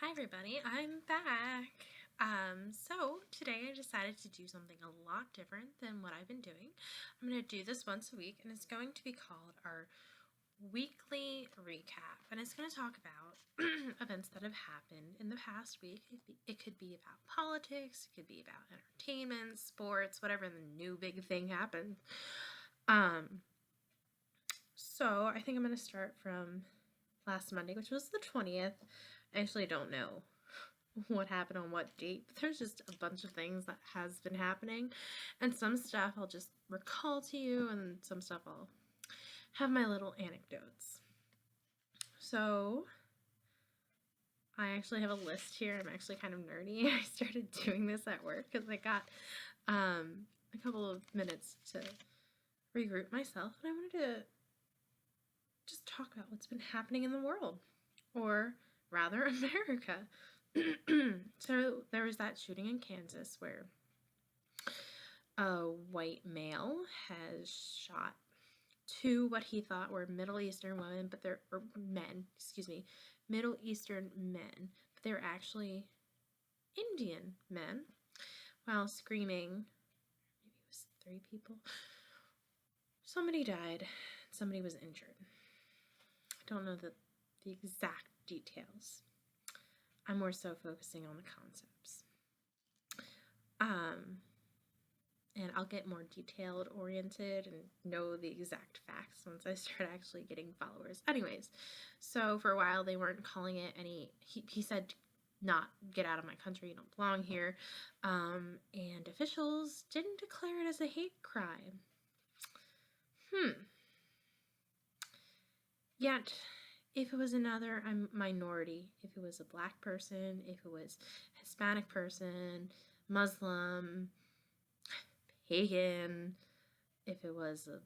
Hi everybody, I'm back. So today I decided to do something a lot different than what I've been doing. I'm going to do this once a week and it's going to be called our weekly recap. And it's going to talk about events that have happened in the past week. It could be about politics, it could be about entertainment, sports, whatever the new big thing happened. So I think I'm going to start from last Monday, which was the 20th. I actually don't know what happened on what date, but there's just a bunch of things that has been happening, and some stuff I'll just recall to you, and some stuff I'll have my little anecdotes. So I actually have a list here. I'm actually kind of nerdy. I started doing this at work because I got a couple of minutes to regroup myself, and I wanted to just talk about what's been happening in the world, or rather America. So there was that shooting in Kansas where a white male has shot two what he thought were Middle Eastern women, but they're Middle Eastern men, but they're actually Indian men, while screaming. Maybe it was 3 people. Somebody died, somebody was injured. I don't know the exact details. I'm more so focusing on the concepts. And I'll get more detailed oriented and know the exact facts once I start actually getting followers. Anyways, so for a while they weren't calling it any, he said, not get out of my country, you don't belong here. And officials didn't declare it as a hate crime. Yet, if it was another minority, if it was a black person, if it was a Hispanic person, Muslim, pagan, if it was a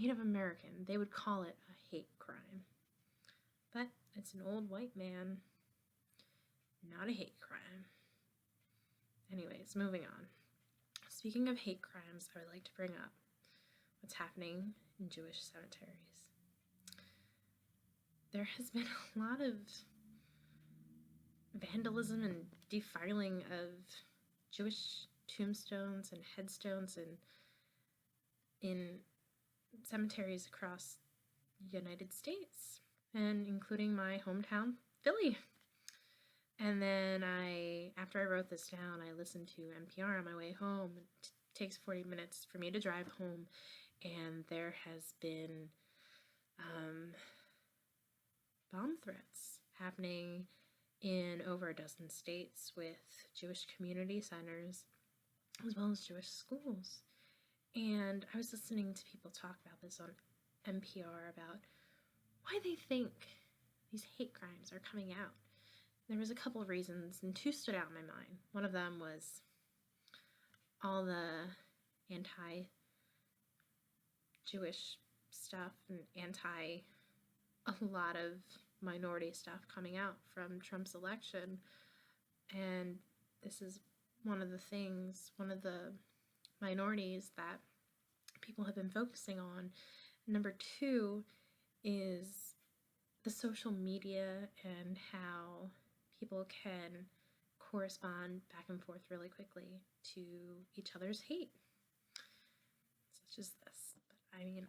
Native American, they would call it a hate crime. But it's an old white man, not a hate crime. Anyways, moving on. Speaking of hate crimes, I would like to bring up what's happening in Jewish cemeteries. There has been a lot of vandalism and defiling of Jewish tombstones and headstones in cemeteries across the United States, and including my hometown, Philly. And then after I wrote this down, I listened to NPR on my way home. It takes 40 minutes for me to drive home, and there has been bomb threats happening in over a dozen states with Jewish community centers as well as Jewish schools. And I was listening to people talk about this on NPR about why they think these hate crimes are coming out. There was a couple of reasons, and 2 stood out in my mind. One of them was all the anti-Jewish stuff and a lot of minority stuff coming out from Trump's election. And this is one of the minorities that people have been focusing on. Number 2 is the social media and how people can correspond back and forth really quickly to each other's hate, such as this. But I mean,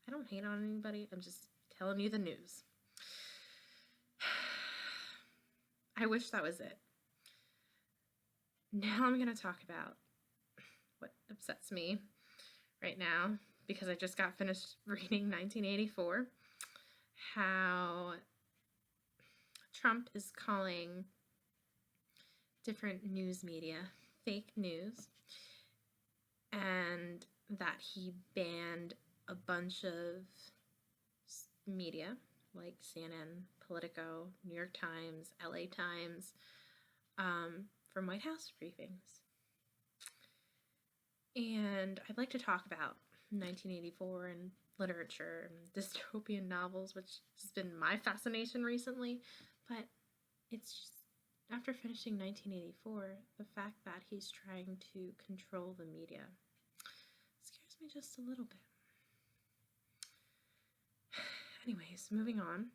I don't hate on anybody, I'm just telling you the news. I wish that was it. Now I'm going to talk about what upsets me right now, because I just got finished reading 1984, how Trump is calling different news media fake news, and that he banned a bunch of media like CNN, Politico, New York Times, LA Times, from White House briefings. And I'd like to talk about 1984 and literature and dystopian novels, which has been my fascination recently. But it's just, after finishing 1984, the fact that he's trying to control the media scares me just a little bit. Anyways, moving on.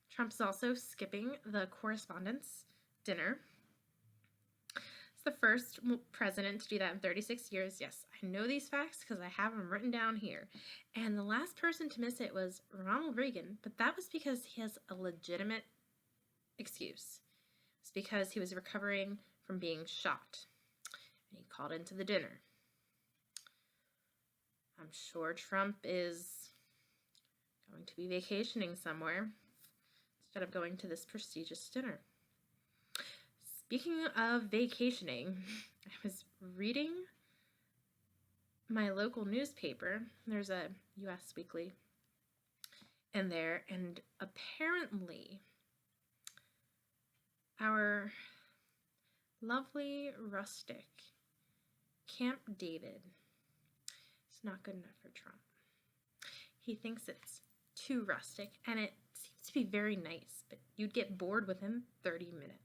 Trump's also skipping the correspondence dinner. It's the first president to do that in 36 years. Yes, I know these facts because I have them written down here. And the last person to miss it was Ronald Reagan, but that was because he has a legitimate excuse. It's because he was recovering from being shot, and he called into the dinner. I'm sure Trump is going to be vacationing somewhere instead of going to this prestigious dinner. Speaking of vacationing, I was reading my local newspaper. There's a U.S. Weekly in there, and apparently our lovely rustic Camp David is not good enough for Trump. He thinks it's too rustic, and it seems to be very nice, but you'd get bored within 30 minutes.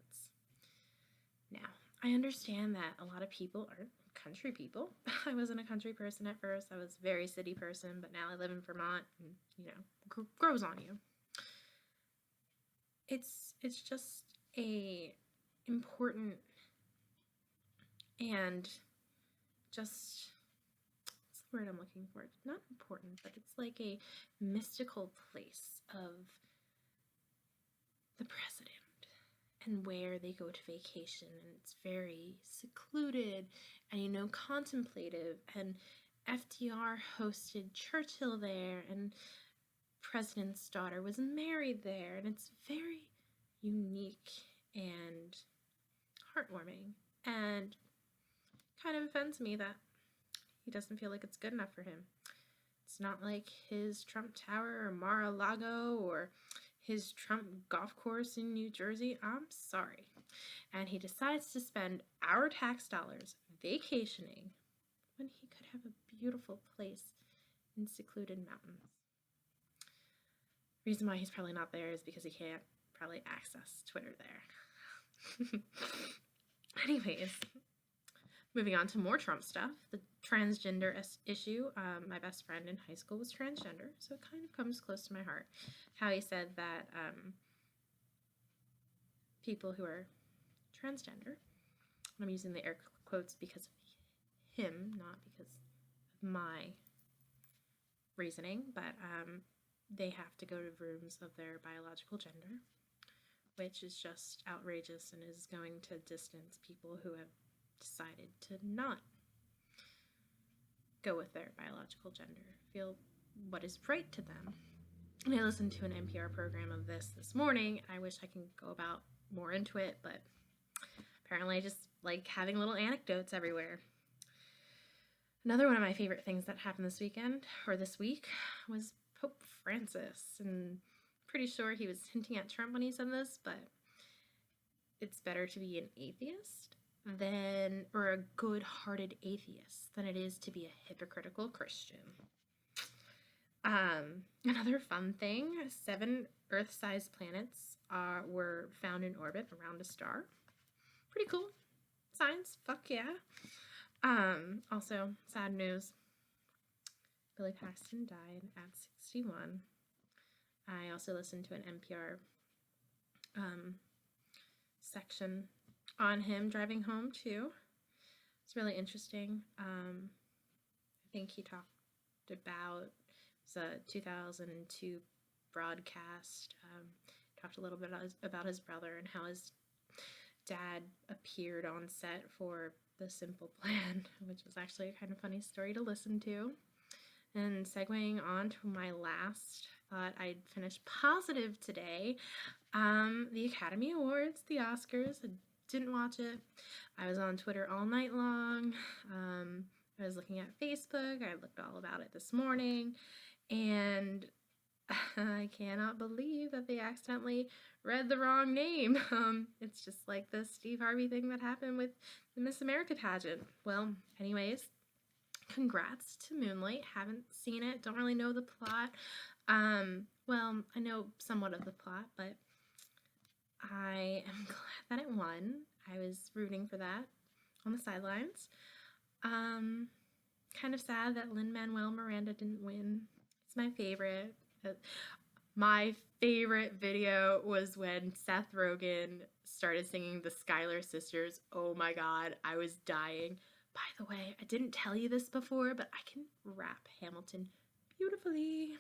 Now, I understand that a lot of people aren't country people. I wasn't a country person at first. I was a very city person, but now I live in Vermont, and, grows on you. It's just a important and just, what's the word I'm looking for? It's not important, but it's like a mystical place of the president and where they go to vacation, and it's very secluded and, contemplative, and FDR hosted Churchill there, and president's daughter was married there, and it's very unique and heartwarming, and kind of offends me that he doesn't feel like it's good enough for him. It's not like his Trump Tower or Mar-a-Lago or his Trump golf course in New Jersey. I'm sorry. And he decides to spend our tax dollars vacationing when he could have a beautiful place in secluded mountains. Reason why he's probably not there is because he can't probably access Twitter there. Anyways, moving on to more Trump stuff, the transgender issue. My best friend in high school was transgender, so it kind of comes close to my heart. How he said that people who are transgender, and I'm using the air quotes because of him, not because of my reasoning, but they have to go to rooms of their biological gender, which is just outrageous and is going to distance people who have decided to not go with their biological gender, feel what is right to them. And I listened to an NPR program of this morning. I wish I can go about more into it, but apparently I just like having little anecdotes everywhere. Another one of my favorite things that happened this week, was Pope Francis, and pretty sure he was hinting at Trump when he said this, but it's better to be an atheist or a good-hearted atheist than it is to be a hypocritical Christian. Another fun thing, 7 Earth-sized planets were found in orbit around a star. Pretty cool. Science, fuck yeah. Also, sad news. Billy Paxton died at 61. I also listened to an NPR section on him driving home too. It's really interesting. I think he talked about, it was a 2002 broadcast, talked a little bit about his brother and how his dad appeared on set for The Simple Plan, which was actually a kind of funny story to listen to. And segueing on to my last, thought I'd finish positive today. The Academy Awards, the Oscars, I didn't watch it. I was on Twitter all night long. I was looking at Facebook. I looked all about it this morning. And I cannot believe that they accidentally read the wrong name. It's just like the Steve Harvey thing that happened with the Miss America pageant. Well, anyways, congrats to Moonlight. Haven't seen it. Don't really know the plot. Well, I know somewhat of the plot, but I am glad that it won. I was rooting for that on the sidelines. Kind of sad that Lin-Manuel Miranda didn't win. It's my favorite. My favorite video was when Seth Rogen started singing the Schuyler Sisters. Oh my god, I was dying. By the way, I didn't tell you this before, but I can rap Hamilton beautifully.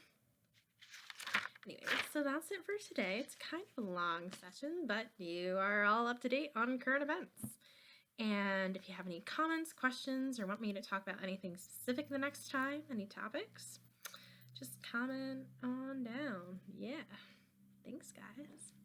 Anyway, so that's it for today. It's kind of a long session, but you are all up to date on current events. And if you have any comments, questions, or want me to talk about anything specific the next time, any topics, just comment on down. Yeah. Thanks, guys.